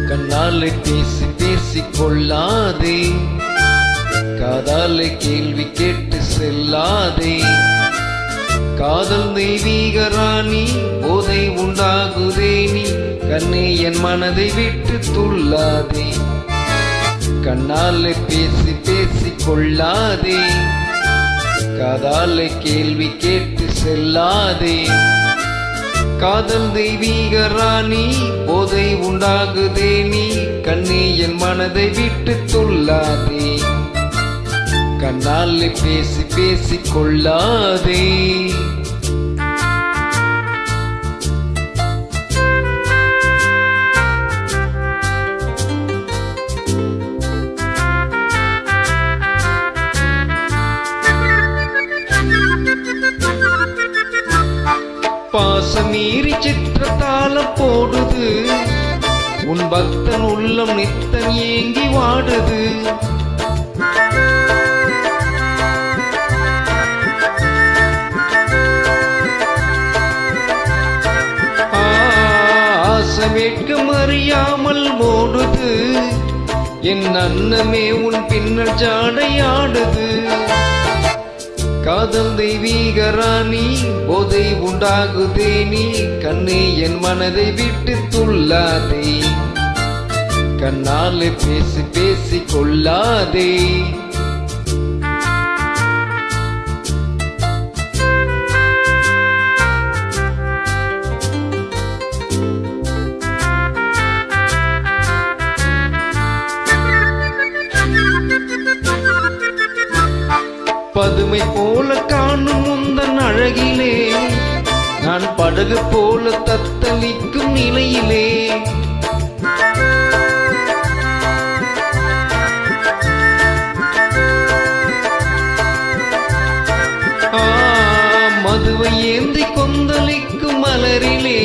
கண்ணாலே பேசி பேசிக் கொள்ளாதே, காதாலே கேள்வி கேட்டு செல்லாதே. காதல் தெய்வீக ராணி, போதை உண்டாகுதே நீ, கண்ணே என் மனதை விட்டு துள்ளாதே. கண்ணாலே பேசி பேசிக் கொள்ளாதே, காதாலே கேள்வி கேட்டு செல்லாதே. காதல் தெய்வீக ராணி, போதை உண்டாகுதே நீ, கண்ணே என் மனதை விட்டு துள்ளாதே. கண்ணாலே பேசி பேசிக் கொள்ளாதே. பாசமீறி சித்திரத்தாளம் போடுது, உன் பக்தன் உள்ளம் நித்தம் ஏங்கி வாடுது. ஆசமேட்கம் அறியாமல் ஓடுது, என் அன்னமே உன் பின்னல் ஜாடையாடுது. காதல் தெய்வீக ராணி, போதை உண்டாகுதே நீ, கண்ணே என் மனதை விட்டு துள்ளாதே. கண்ணாலே பேசி பேசிக் கொள்ளாதே. பதுமை போல காணும் முந்தன் அழகிலே, நான் படகு போல தத்தளிக்கும் நிலையிலே. மதுவை ஏந்தி கொந்தளிக்கும் மலரிலே,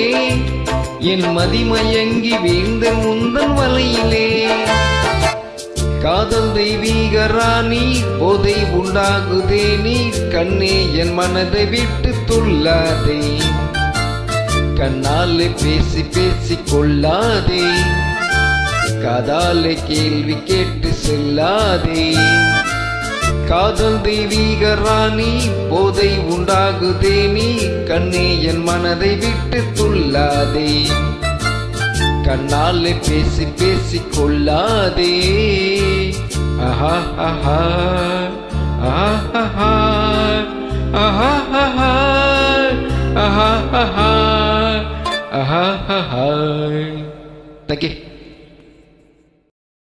என் மதிமயங்கி வீழ்ந்த முந்தன் வலையிலே. காதல் தெய்வீக ராணி, போதை உண்டாகுதே நீ, கண்ணே என் மனதை விட்டு துள்ளாதே. கண்ணாலே பேசி பேசிக் கொள்ளாதே, காதாலே கேள்வி கேட்டு செல்லாதே. காதல் தெய்வீக ராணி, போதை உண்டாகுதே நீ, கண்ணே என் மனதை விட்டு துள்ளாதே. கண்ணாலே பேசி பேசிக் கொள்ளாதே. ஆஹா ஆஹா ஆஹா ஆஹா ஆஹா ஆஹா ஆஹா ஆஹா.